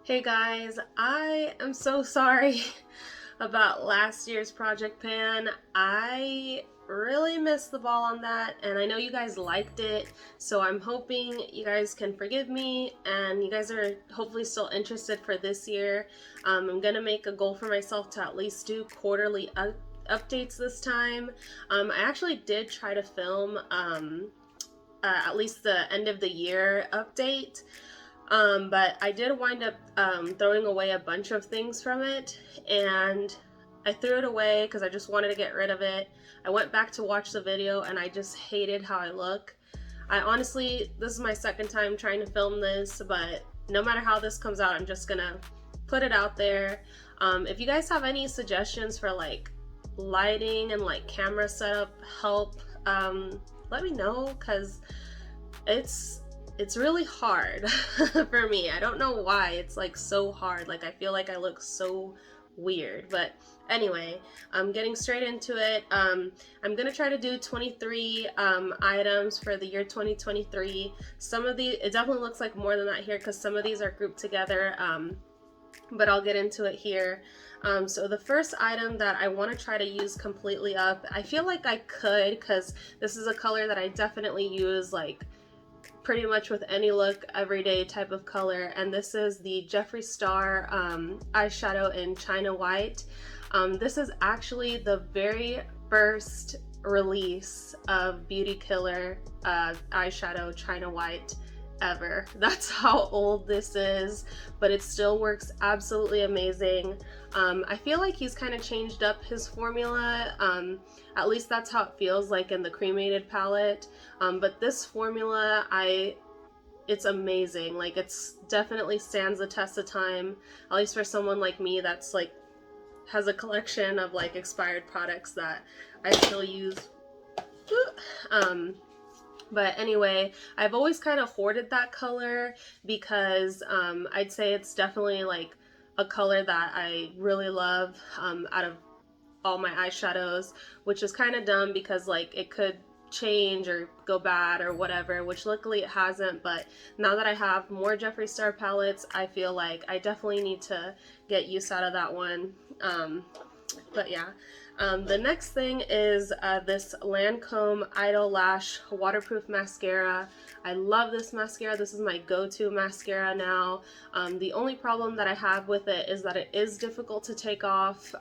Hey guys, I am so sorry about last year's Project Pan. I really missed the ball on that, and I know you guys liked it, so I'm hoping you guys can forgive me and you guys are hopefully still interested for this year. I'm gonna make a goal for myself to at least do quarterly updates this time. I actually did try to film at least the end of the year update. But I did wind up throwing away a bunch of things from it, and I threw it away because I just wanted to get rid of it. I went back to watch the video and I just hated how I look. I honestly, this is my second time trying to film this, but no matter how this comes out, I'm just gonna put it out there. If you guys have any suggestions for like lighting and like camera setup help, let me know because it's it's really hard for me. I don't know why it's like so hard. Like I feel like I look so weird. But anyway, I'm getting straight into it. I'm gonna try to do 23 items for the year 2023. Some of these, it definitely looks like more than that here because some of these are grouped together. But I'll get into it here. So the first item that I want to try to use completely up, I feel like I could because this is a color that I definitely use like pretty much with any look, everyday type of color, and this is the Jeffree Star eyeshadow in China White. This is actually the very first release of Beauty Killer eyeshadow China White ever. That's how old this is, but it still works absolutely amazing. I feel like he's kind of changed up his formula. At least that's how it feels like in the cremated palette. But this formula, it's amazing. Like it's definitely stands the test of time. At least for someone like me that's like has a collection of like expired products that I still use. But anyway, I've always kind of hoarded that color because I'd say it's definitely like a color that I really love out of all my eyeshadows, which is kind of dumb because like it could change or go bad or whatever, which luckily it hasn't. But now that I have more Jeffree Star palettes, I feel like I definitely need to get use out of that one. But yeah. The next thing is this Lancome Idol Lash Waterproof Mascara. I love this mascara. This is my go-to mascara now. The only problem that I have with it is that it is difficult to take off.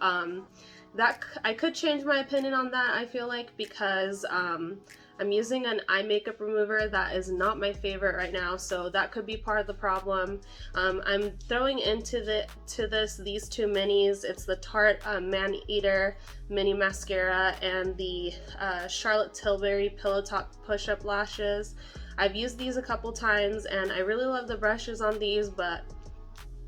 That I could change my opinion on that, I feel like, because I'm using an eye makeup remover that is not my favorite right now, so that could be part of the problem. I'm throwing into these two minis. It's the Tarte Man Eater mini mascara and the Charlotte Tilbury Pillow Talk push-up lashes. I've used these a couple times and I really love the brushes on these, but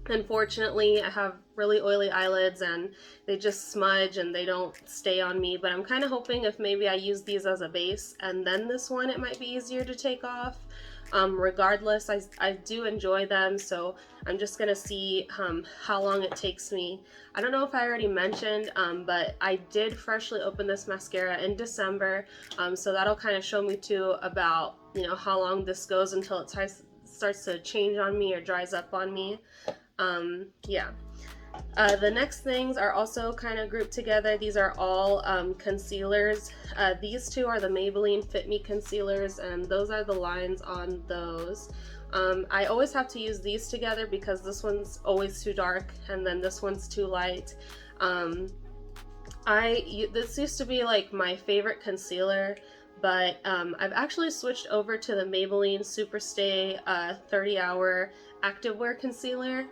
unfortunately I have really oily eyelids and they just smudge and they don't stay on me. But I'm kind of hoping if maybe I use these as a base and then this one, it might be easier to take off. Regardless, I do enjoy them, so I'm just gonna see how long it takes me. I don't know if I already mentioned, but I did freshly open this mascara in December, so that'll kind of show me too about, you know, how long this goes until it starts to change on me or dries up on me. Yeah. The next things are also kind of grouped together. These are all concealers. These two are the Maybelline Fit Me concealers, and those are the lines on those. I always have to use these together because this one's always too dark and then this one's too light. This used to be like my favorite concealer, but I've actually switched over to the Maybelline Superstay 30 Hour Activewear Concealer.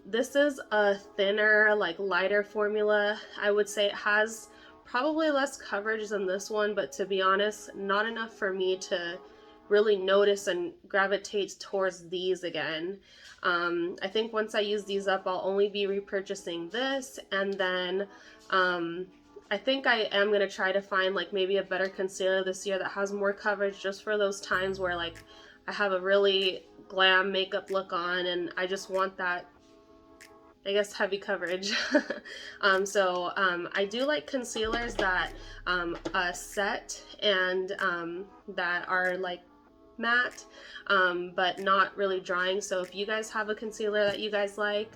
This is a thinner, like lighter formula. I would say it has probably less coverage than this one, but to be honest, not enough for me to really notice and gravitate towards these again. I think once I use these up, I'll only be repurchasing this, and then I think I am going to try to find like maybe a better concealer this year that has more coverage just for those times where like I have a really glam makeup look on and I just want that, I guess, heavy coverage. I do like concealers that set and that are like matte, but not really drying. So if you guys have a concealer that you guys like,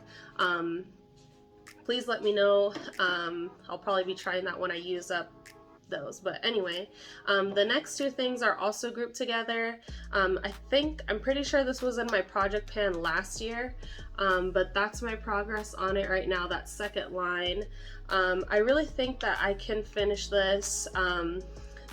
please let me know. I'll probably be trying that when I use up those. But anyway, the next two things are also grouped together. I'm pretty sure this was in my project pan last year, but that's my progress on it right now, that second line. I really think that I can finish this.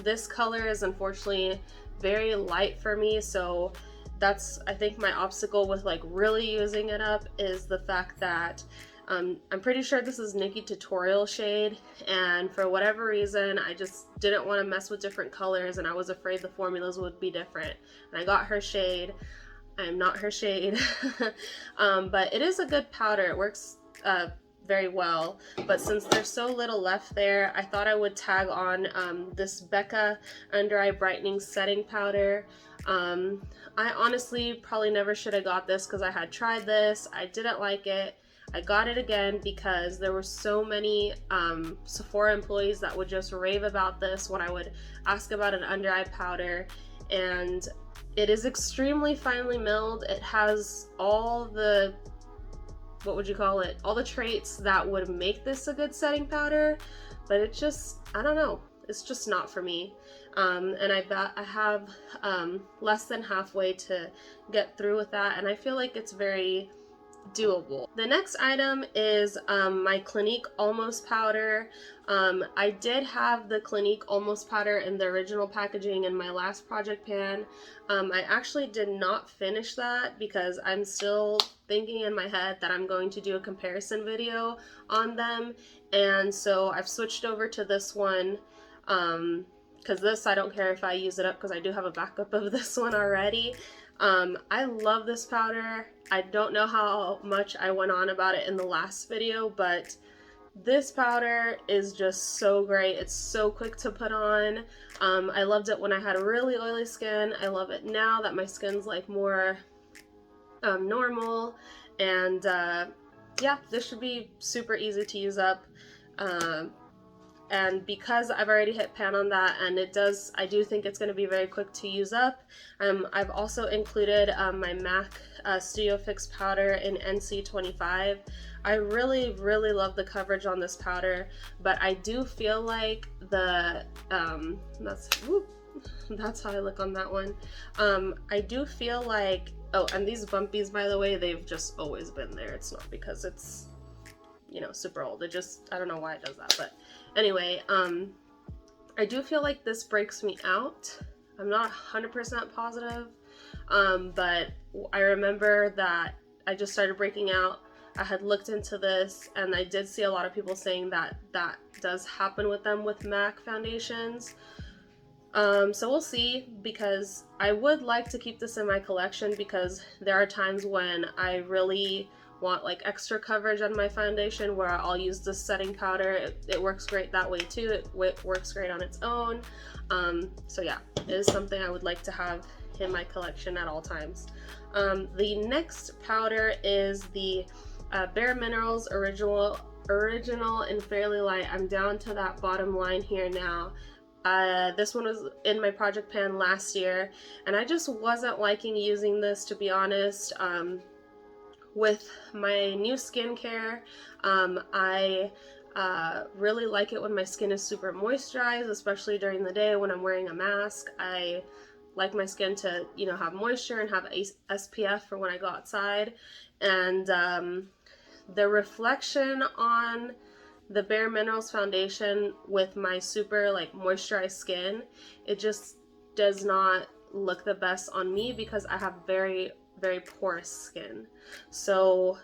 This color is unfortunately very light for me, so that's, I think, my obstacle with like really using it up is the fact that I'm pretty sure this is Nikki Tutorial shade, and for whatever reason I just didn't want to mess with different colors, and I was afraid the formulas would be different. And I got her shade. I am not her shade. But it is a good powder. It works very well, but since there's so little left there, I thought I would tag on this Becca Under Eye Brightening Setting Powder. I honestly probably never should have got this because I had tried this. I didn't like it. I got it again because there were so many Sephora employees that would just rave about this when I would ask about an under eye powder, and it is extremely finely milled. It has all the, what would you call it, all the traits that would make this a good setting powder, but it just, I don't know, it's just not for me. And I have less than halfway to get through with that, and I feel like it's very doable. The next item is my Clinique Almost powder. I did have the Clinique Almost powder in the original packaging in my last project pan. I actually did not finish that because I'm still thinking in my head that I'm going to do a comparison video on them, and so I've switched over to this one, because this, I don't care if I use it up because I do have a backup of this one already. I love this powder. I don't know how much I went on about it in the last video, but this powder is just so great. It's so quick to put on. I loved it when I had really oily skin. I love it now that my skin's like more normal, and yeah, this should be super easy to use up. And because I've already hit pan on that, and I do think it's going to be very quick to use up. I've also included my MAC Studio Fix powder in NC25. I really love the coverage on this powder, but I do feel like that's how I look on that one. I do feel like, oh, and these bumpies, by the way, they've just always been there. It's not because it's, you know, super old. I don't know why it does that, but anyway, I do feel like this breaks me out. I'm not 100% positive, but I remember that I just started breaking out. I had looked into this, and I did see a lot of people saying that that does happen with them with MAC foundations. So we'll see, because I would like to keep this in my collection because there are times when I really want like extra coverage on my foundation where I'll use this setting powder. It works great that way too. It works great on its own. So yeah, it is something I would like to have in my collection at all times. The next powder is the Bare Minerals Original and Fairly Light. I'm down to that bottom line here now. This one was in my project pan last year, and I just wasn't liking using this, to be honest. With my new skincare, I really like it when my skin is super moisturized, especially during the day when I'm wearing a mask. I like my skin to, you know, have moisture and have SPF for when I go outside. And the reflection on the Bare Minerals foundation with my super like moisturized skin, it just does not look the best on me because I have very porous skin. So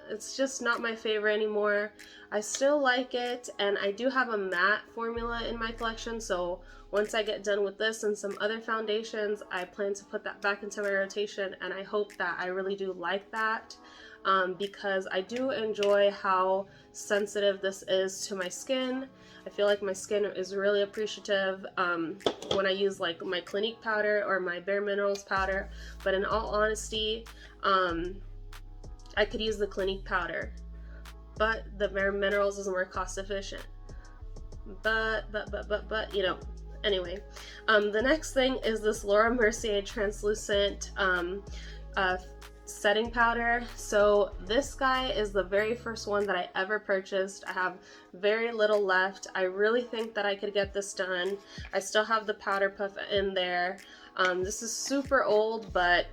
it's just not my favorite anymore. I still like it, and I do have a matte formula in my collection, so once I get done with this and some other foundations, I plan to put that back into my rotation, and I hope that I really do like that, because I do enjoy how sensitive this is to my skin. I feel like my skin is really appreciative when I use like my Clinique powder or my Bare Minerals powder, but in all honesty, I could use the Clinique powder, but the Bare Minerals is more cost efficient. But, you know, Anyway, the next thing is this Laura Mercier translucent setting powder. So this guy is the very first one that I ever purchased. I have very little left. I really think that I could get this done. I still have the powder puff in there. This is super old, but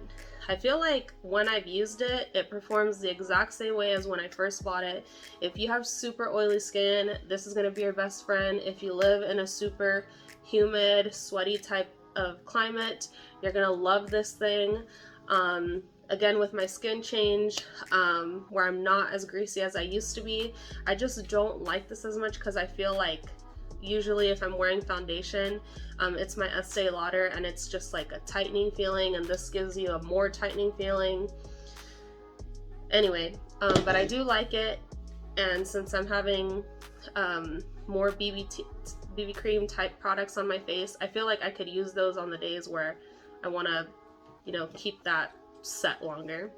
I feel like when I've used it, it performs the exact same way as when I first bought it. If you have super oily skin, this is going to be your best friend. If you live in a super humid, sweaty type of climate, you're going to love this thing. Again, with my skin change, where I'm not as greasy as I used to be, I just don't like this as much because I feel like usually if I'm wearing foundation, it's my Estee Lauder and it's just like a tightening feeling, and this gives you a more tightening feeling. Anyway, but I do like it, and since I'm having more BB cream type products on my face, I feel like I could use those on the days where I want to, you know, keep that set longer.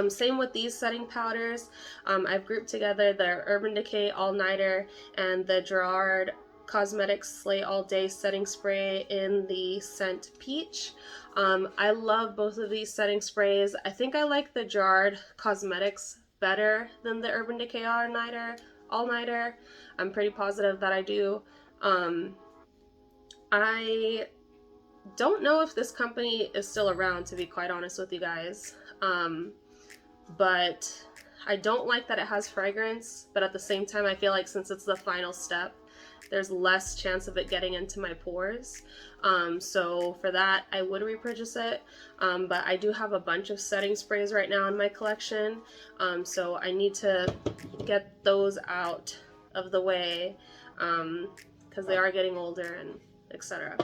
Same with these setting powders. I've grouped together the Urban Decay All Nighter and the Gerard Cosmetics Slay All Day setting spray in the scent Peach. I love both of these setting sprays. I think I like the Gerard Cosmetics better than the Urban Decay All Nighter. I'm pretty positive that I do. I don't know if this company is still around, to be quite honest with you guys. But I don't like that it has fragrance, but at the same time I feel like since it's the final step, there's less chance of it getting into my pores. So for that, I would repurchase it. But I do have a bunch of setting sprays right now in my collection. So I need to get those out of the way because they are getting older and etc.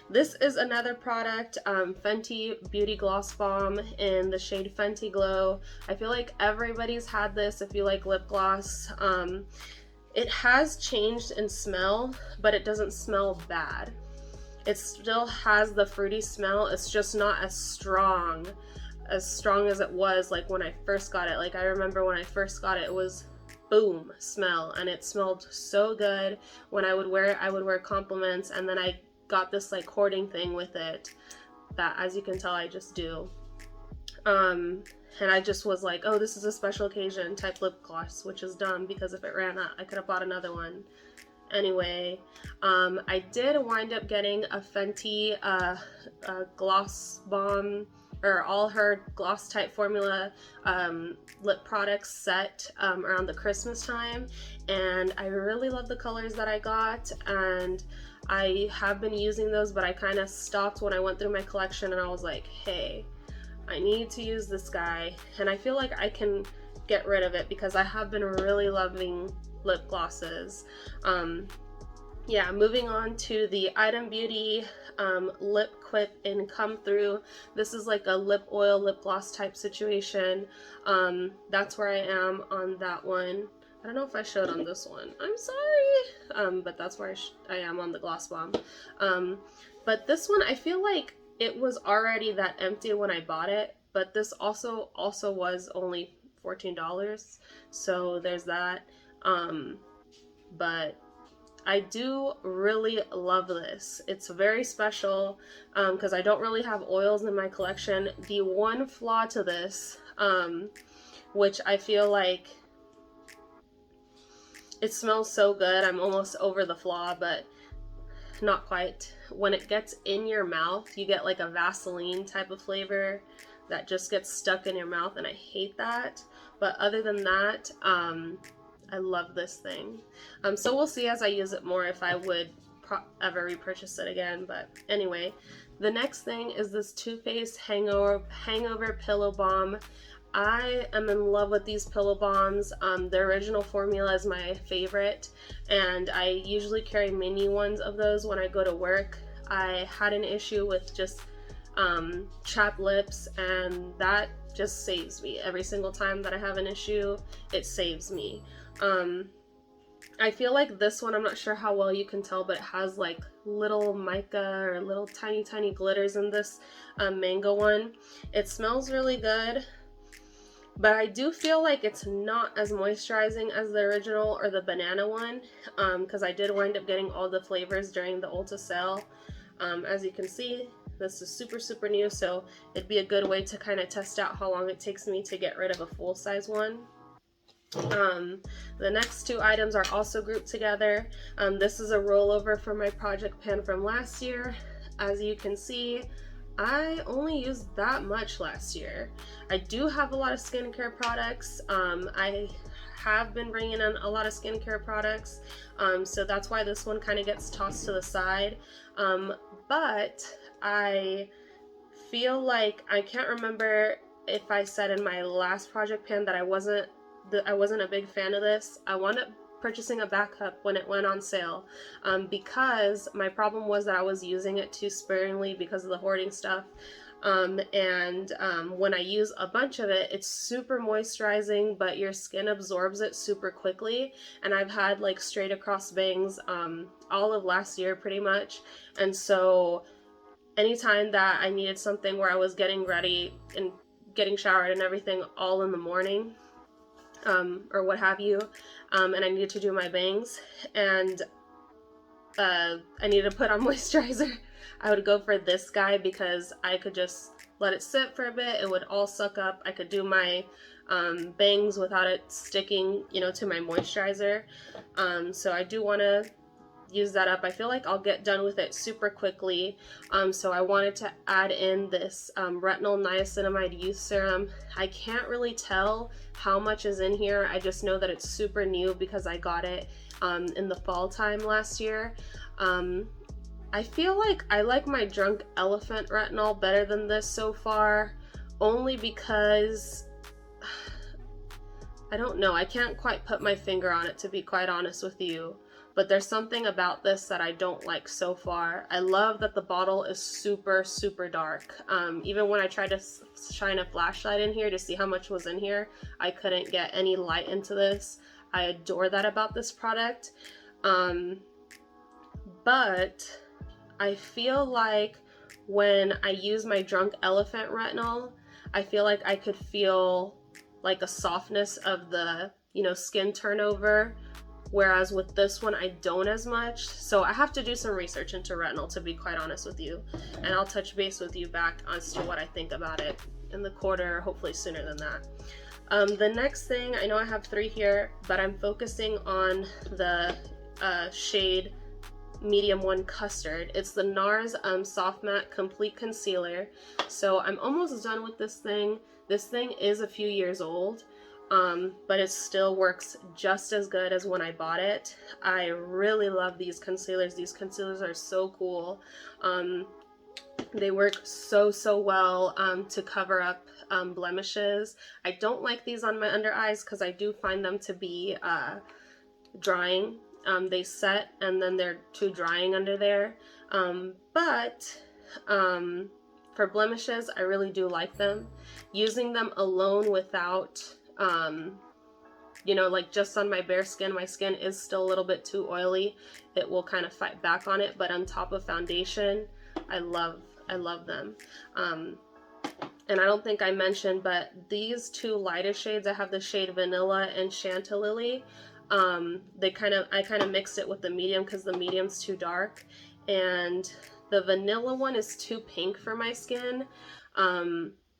This is another product, Fenty Beauty Gloss Bomb in the shade Fenty Glow. I feel like everybody's had this if you like lip gloss. It has changed in smell, but it doesn't smell bad. It still has the fruity smell. It's just not as strong as it was like when I first got it. Like I remember when I first got it, it was boom smell, and it smelled so good. When I would wear it, I would wear compliments, and then I got this like hoarding thing with it that, as you can tell, I just do. And I just was like, oh, this is a special occasion type lip gloss, which is dumb because if it ran out, I could have bought another one. Anyway, I did wind up getting a Fenty Gloss Bomb, or all her gloss type formula lip products set around the Christmas time, and I really love the colors that I got, and I have been using those, but I kind of stopped when I went through my collection and I was like, hey, I need to use this guy, and I feel like I can get rid of it because I have been really loving lip glosses. Yeah, moving on to the Item Beauty Lip Quip in Come Through. This is like a lip oil, lip gloss type situation. That's where I am on that one. I don't know if I showed on this one. I'm sorry. But that's where I am on the Gloss Bomb. But this one, I feel like it was already that empty when I bought it. But this also was only $14. So there's that. But I do really love this. It's very special because I don't really have oils in my collection. The one flaw to this, which I feel like it smells so good, I'm almost over the flaw, but not quite. When it gets in your mouth, you get like a Vaseline type of flavor that just gets stuck in your mouth, and I hate that. But other than that, I love this thing. So we'll see as I use it more if I would ever repurchase it again. But anyway, the next thing is this Too Faced Hangover Pillow Balm. I am in love with these pillow balms. The original formula is my favorite, and I usually carry mini ones of those when I go to work. I had an issue with just chapped lips, and that just saves me. Every single time that I have an issue, it saves me. I feel like this one, I'm not sure how well you can tell, but it has like little mica or little tiny glitters in this mango one. It smells really good. but I do feel like it's not as moisturizing as the original or the banana one, because I did wind up getting all the flavors during the Ulta sale. As you can see, this is super new, so it'd be a good way to kind of test out how long it takes me to get rid of a full-size one. The next two items are also grouped together. This is a rollover from my project pan from last year. As you can see, I only used that much last year. I do have a lot of skincare products. I have been bringing in a lot of skincare products, so that's why this one kind of gets tossed to the side. But I feel like, I can't remember if I said in my last project pan that I wasn't a big fan of this. I wound up purchasing a backup when it went on sale, because my problem was that I was using it too sparingly because of the hoarding stuff. When I use a bunch of it, it's super moisturizing, but your skin absorbs it super quickly. And I've had like straight across bangs all of last year pretty much. And so anytime that I needed something where I was getting ready and getting showered and everything all in the morning, or what have you, and I needed to do my bangs, and I needed to put on moisturizer, I would go for this guy because I could just let it sit for a bit. It would all suck up. I could do my bangs without it sticking, you know, to my moisturizer. So I do want to use that up. I feel like I'll get done with it super quickly. So I wanted to add in this retinol niacinamide youth serum. I can't really tell how much is in here. I just know that it's super new because I got it in the fall time last year. I feel like I like my Drunk Elephant retinol better than this so far, only because I don't know, I can't quite put my finger on it, to be quite honest with you. But there's something about this that I don't like so far. I love that the bottle is super dark. Even when I tried to shine a flashlight in here to see how much was in here, I couldn't get any light into this. I adore that about this product. But I feel like when I use my Drunk Elephant retinol, I feel like I could feel like a softness of the, you know, skin turnover. Whereas with this one, I don't as much. So I have to do some research into retinol, to be quite honest with you. And I'll touch base with you back as to what I think about it in the quarter, hopefully sooner than that. The next thing, I know I have 3 here, but I'm focusing on the shade medium 1 Custard. It's the NARS Soft Matte Complete Concealer. So I'm almost done with this thing. This thing is a few years old. But it still works just as good as when I bought it. I really love these concealers. These concealers are so cool. They work so well to cover up blemishes. I don't like these on my under eyes because I do find them to be drying. They set and then they're too drying under there. For blemishes, I really do like them. Using them alone without you know, like just on my bare skin, my skin is still a little bit too oily. It will kind of fight back on it, but on top of foundation, I love them. And I don't think I mentioned, but these 2 lighter shades, I have the shade Vanilla and Chantilly. I kind of mixed it with the medium because the medium's too dark, and the vanilla one is too pink for my skin.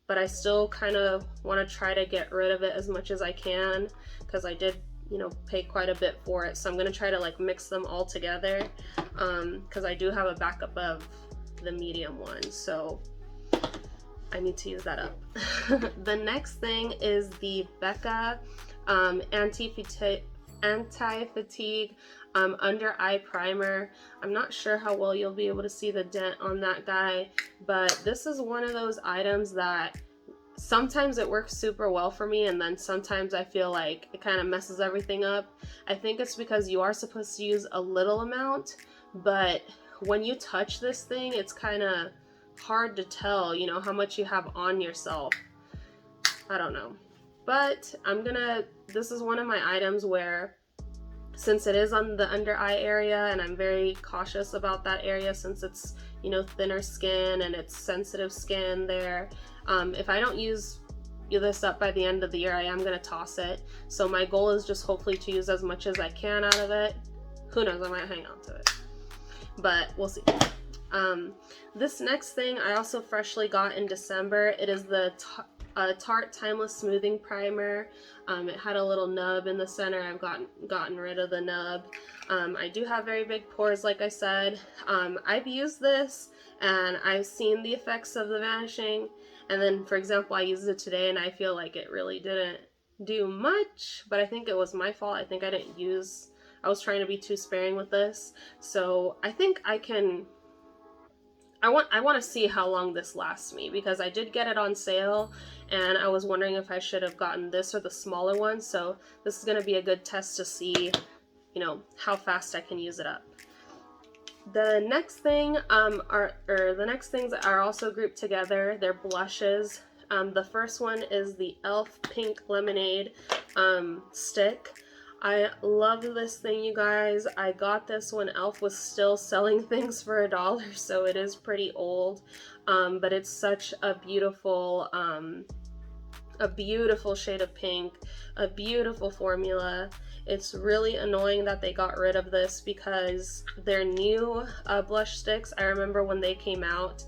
But I still kind of want to try to get rid of it as much as I can because I did, you know, pay quite a bit for it. So I'm going to try to like mix them all together because I do have a backup of the medium one. So I need to use that up. The next thing is the Becca Anti-Fatigue Under Eye Primer. I'm not sure how well you'll be able to see the dent on that guy, but this is one of those items that sometimes it works super well for me, and then sometimes I feel like it kind of messes everything up. I think it's because you are supposed to use a little amount, but when you touch this thing, it's kind of hard to tell, you know, how much you have on yourself. I don't know. But this is one of my items where, since it is on the under eye area, and I'm very cautious about that area since it's, you know, thinner skin and it's sensitive skin there, if I don't use, this up by the end of the year, I am going to toss it. So my goal is just hopefully to use as much as I can out of it. Who knows, I might hang on to it, but we'll see. This next thing I also freshly got in December. It is the Tarte Timeless Smoothing Primer. It had a little nub in the center. I've gotten rid of the nub. I do have very big pores, like I said. I've used this and I've seen the effects of the vanishing, and then, for example, I used it today and I feel like it really didn't do much, but I think it was my fault. I think I was trying to be too sparing with this. So I think I want to see how long this lasts me, because I did get it on sale and I was wondering if I should have gotten this or the smaller one. So this is going to be a good test to see, you know, how fast I can use it up. The next thing the next things are also grouped together. They're blushes. The first one is the e.l.f. Pink Lemonade stick. I love this thing, you guys. I got this when e.l.f. was still selling things for $1, so it is pretty old. But it's such a beautiful shade of pink, a beautiful formula. It's really annoying that they got rid of this, because their new blush sticks, I remember when they came out,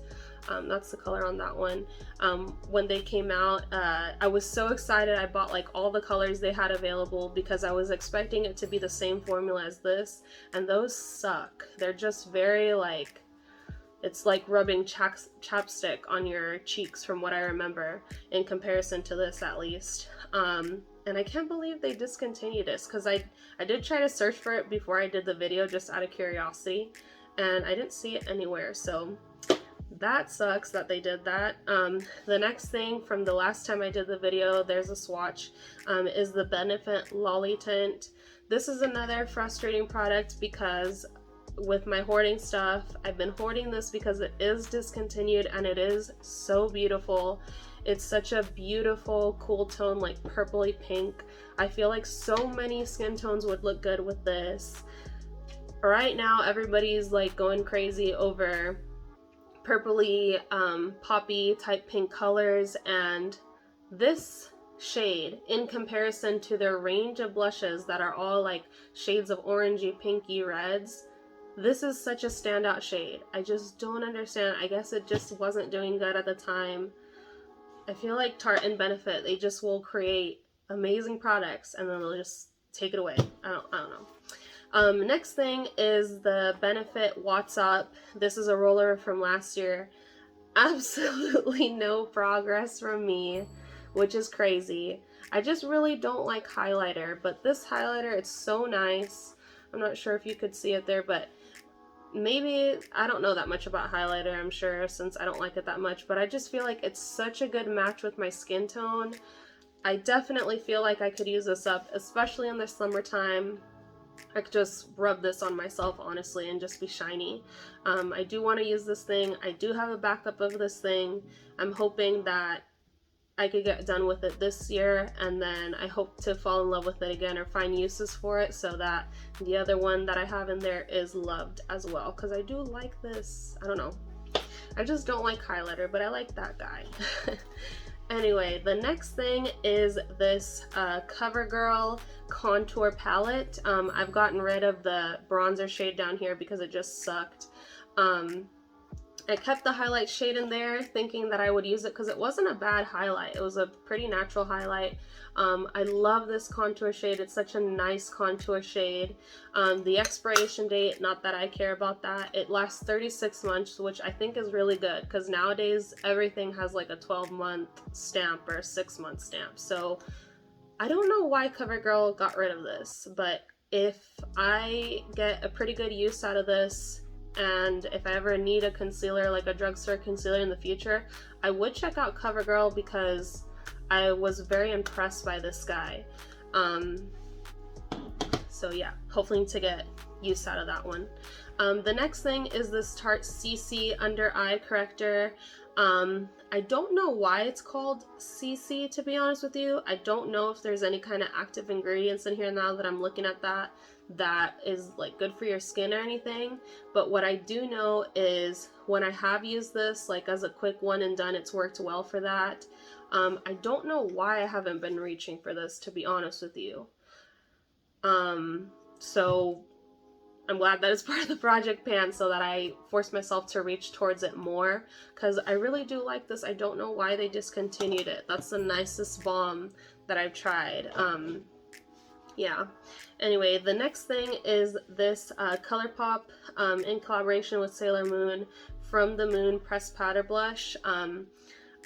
that's the color on that one. When they came out, I was so excited. I bought like all the colors they had available because I was expecting it to be the same formula as this, and those suck. They're just very like, it's like rubbing chapstick on your cheeks from what I remember, in comparison to this at least. And I can't believe they discontinued this, because I did try to search for it before I did the video just out of curiosity, and I didn't see it anywhere, so that sucks that they did that. The next thing from the last time I did the video, there's a swatch, is the Benefit Lolly Tint. This is another frustrating product because with my hoarding stuff, I've been hoarding this because it is discontinued and it is so beautiful. It's such a beautiful cool tone, like purpley pink. I feel like so many skin tones would look good with this. Right now, everybody's like going crazy over purpley, poppy type pink colors, and this shade, in comparison to their range of blushes that are all like shades of orangey, pinky reds, this is such a standout shade. I just don't understand. I guess it just wasn't doing good at the time. I feel like Tarte and Benefit, they just will create amazing products and then they'll just take it away. I don't know. Next thing is the Benefit What's Up. This is a roller from last year. Absolutely no progress from me, which is crazy. I just really don't like highlighter, but this highlighter, it's so nice. I'm not sure if you could see it there, but maybe, I don't know that much about highlighter, I'm sure, since I don't like it that much, but I just feel like it's such a good match with my skin tone. I definitely feel like I could use this up, especially in the summertime. I could just rub this on myself, honestly, and just be shiny. I do want to use this thing. I do have a backup of this thing. I'm hoping that I could get done with it this year, and then I hope to fall in love with it again or find uses for it so that the other one that I have in there is loved as well, because I do like this. I don't know. I just don't like highlighter, but I like that guy. Anyway, the next thing is this CoverGirl contour palette. I've gotten rid of the bronzer shade down here because it just sucked. I kept the highlight shade in there thinking that I would use it because it wasn't a bad highlight. It was a pretty natural highlight. I love this contour shade. It's such a nice contour shade. The expiration date, not that I care about that. It lasts 36 months, which I think is really good because nowadays everything has like a 12-month stamp or a 6-month stamp. So I don't know why CoverGirl got rid of this, but if I get a pretty good use out of this, and if I ever need a concealer, like a drugstore concealer in the future, I would check out CoverGirl because I was very impressed by this guy. So yeah, hopefully to get use out of that one. The next thing is this Tarte CC Under Eye Corrector. I don't know why it's called CC, to be honest with you. I don't know if there's any kind of active ingredients in here now that I'm looking at that is like good for your skin or anything, but what I do know is when I have used this like as a quick one and done, it's worked well for that. I don't know why I haven't been reaching for this, to be honest with you. So I'm glad that it's part of the project pan so that I force myself to reach towards it more, because I really do like this. I don't know why they discontinued it. That's the nicest balm that I've tried. Yeah. Anyway, the next thing is this ColourPop in collaboration with Sailor Moon From the Moon Pressed Powder Blush. I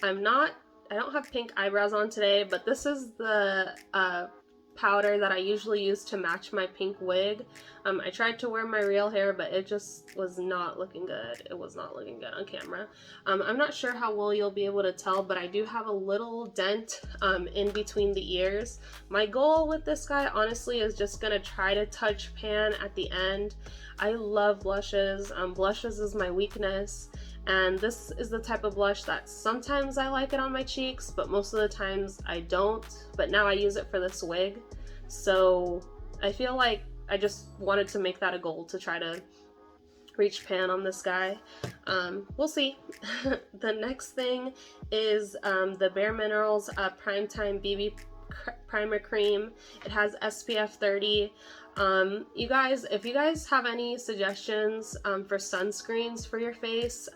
don't have pink eyebrows on today, but this is the powder that I usually use to match my pink wig. I tried to wear my real hair, but it just was not looking good. It was not looking good on camera. I'm not sure how well you'll be able to tell, but I do have a little dent in between the ears. My goal with this guy, honestly, is just gonna try to touch pan at the end. I love blushes. Blushes is my weakness. And this is the type of blush that sometimes I like it on my cheeks, but most of the times I don't. But now I use it for this wig. So I feel like I just wanted to make that a goal to try to reach pan on this guy. We'll see. The next thing is the Bare Minerals Primetime BB Primer Cream. It has SPF 30. You guys, if you guys have any suggestions for sunscreens for your face,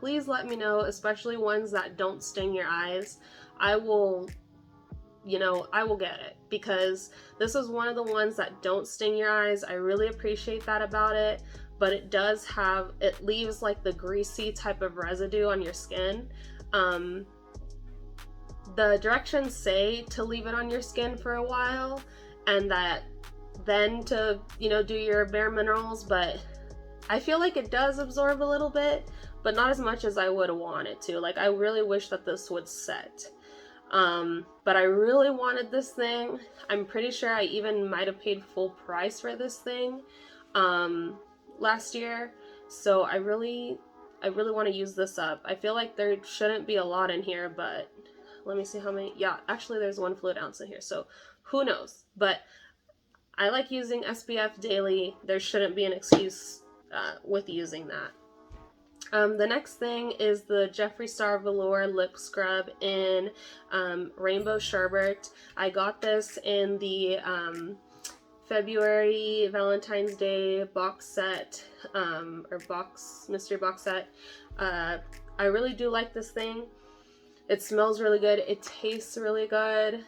please let me know, especially ones that don't sting your eyes. I will get it, because this is one of the ones that don't sting your eyes. I really appreciate that about it, but it leaves like the greasy type of residue on your skin. The directions say to leave it on your skin for a while, and that then to, do your Bare Minerals, but I feel like it does absorb a little bit, but not as much as I would want it to. Like, I really wish that this would set. But I really wanted this thing. I'm pretty sure I even might have paid full price for this thing last year. So I really want to use this up. I feel like there shouldn't be a lot in here, but let me see how many. Yeah, actually there's 1 fluid ounce in here, so who knows. But I like using SPF daily. There shouldn't be an excuse with using that. The next thing is the Jeffree Star Velour Lip Scrub in Rainbow Sherbet. I got this in the February Valentine's Day box set, mystery box set. I really do like this thing. It smells really good. It tastes really good.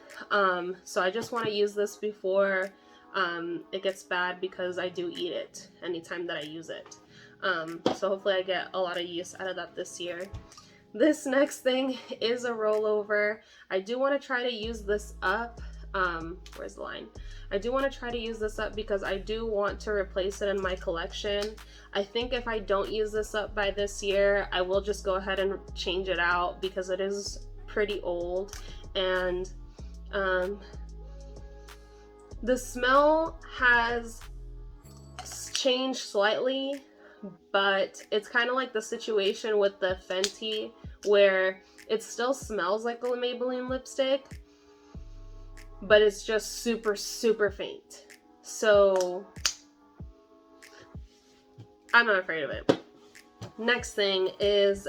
So I just want to use this before it gets bad, because I do eat it anytime that I use it. So hopefully I get a lot of use out of that this year. This next thing is a rollover. I do want to try to use this up. Where's the line? I do want to try to use this up because I do want to replace it in my collection. I think if I don't use this up by this year, I will just go ahead and change it out, because it is pretty old. And the smell has changed slightly, but it's kind of like the situation with the Fenty, where it still smells like a Maybelline lipstick, but it's just super, super faint. So I'm not afraid of it. Next thing is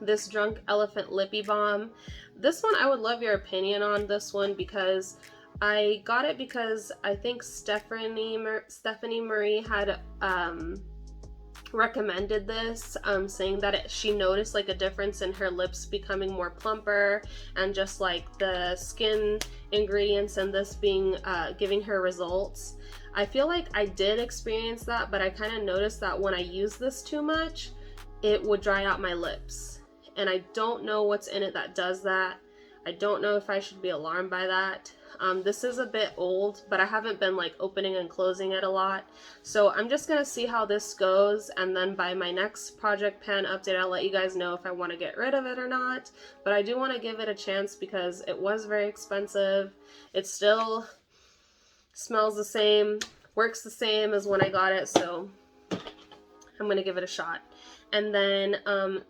this Drunk Elephant Lippy Balm. This one, I would love your opinion on this one, because I got it because I think Stephanie Marie had recommended this, saying that she noticed like a difference in her lips becoming more plumper, and just like the skin ingredients and this being giving her results. I feel like I did experience that, but I kind of noticed that when I use this too much, it would dry out my lips, and I don't know what's in it that does that. I don't know if I should be alarmed by that. This is a bit old, but I haven't been like opening and closing it a lot. So I'm just gonna see how this goes, and then by my next project pan update, I'll let you guys know if I want to get rid of it or not. But I do want to give it a chance because it was very expensive. It still smells the same, works the same as when I got it, so I'm gonna give it a shot. And then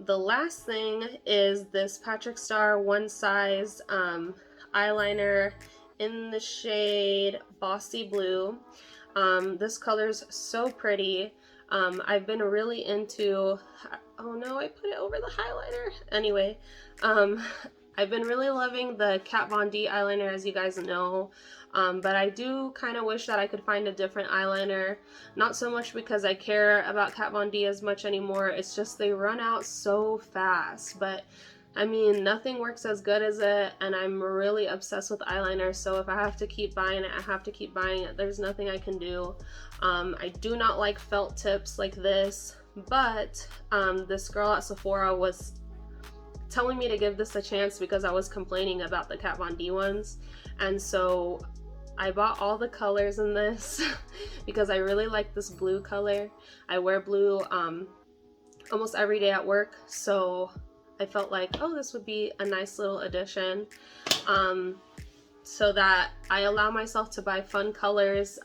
the last thing is this Patrick Star One Size eyeliner in the shade Bossy Blue. This color's so pretty. I've been really into, oh no, I put it over the highlighter. Anyway, I've been really loving the Kat Von D eyeliner, as you guys know, but I do kind of wish that I could find a different eyeliner. Not so much because I care about Kat Von D as much anymore, it's just they run out so fast. But I mean, nothing works as good as it, and I'm really obsessed with eyeliner, so if I have to keep buying it, I have to keep buying it. There's nothing I can do. I do not like felt tips like this, but this girl at Sephora was telling me to give this a chance because I was complaining about the Kat Von D ones, and so I bought all the colors in this because I really like this blue color. I wear blue almost every day at work, so I felt like, oh, this would be a nice little addition, so that I allow myself to buy fun colors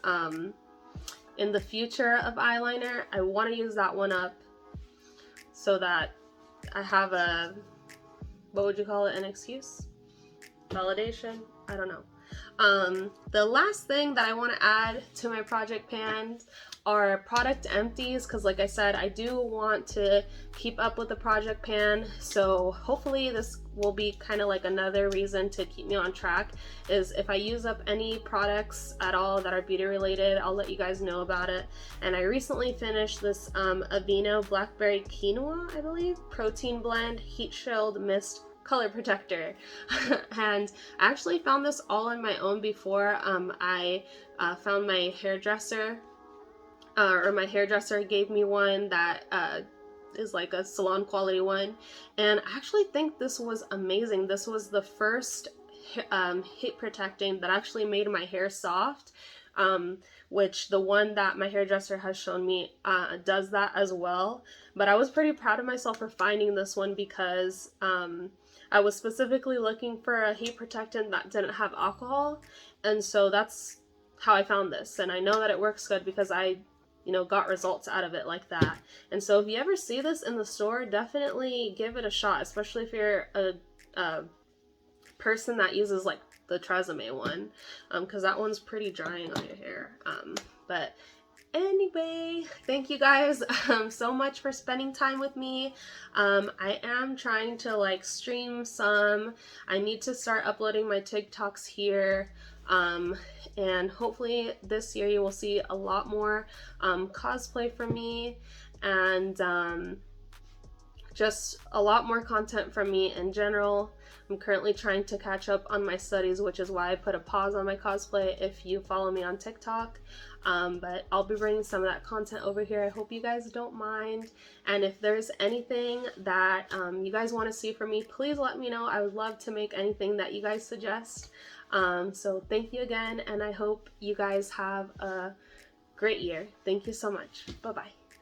in the future of eyeliner. I want to use that one up so that I have a, what would you call it, an excuse? Validation? I don't know. The last thing that I want to add to my project pans are product empties, because like I said, I do want to keep up with the project pan, so hopefully this will be kind of like another reason to keep me on track. Is if I use up any products at all that are beauty related, I'll let you guys know about it. And I recently finished this Aveeno Blackberry Quinoa, I believe, protein blend heat shield mist color protector. And I actually found this all on my own before. I found my hairdresser, or my hairdresser gave me one that is like a salon quality one, and I actually think this was amazing. This was the first heat protecting that actually made my hair soft, which the one that my hairdresser has shown me does that as well. But I was pretty proud of myself for finding this one because I was specifically looking for a heat protectant that didn't have alcohol, and so that's how I found this. And I know that it works good because I got results out of it like that. And so if you ever see this in the store, definitely give it a shot, especially if you're a person that uses like the Tresemme one, because that one's pretty drying on your hair. But anyway, thank you guys so much for spending time with me. I am trying to like stream some. I need to start uploading my TikToks here. And hopefully this year you will see a lot more cosplay from me, and just a lot more content from me in general. I'm currently trying to catch up on my studies, which is why I put a pause on my cosplay if you follow me on TikTok. But I'll be bringing some of that content over here. I hope you guys don't mind. And if there's anything that you guys want to see from me, please let me know. I would love to make anything that you guys suggest. So thank you again, and I hope you guys have a great year. Thank you so much. Bye-bye.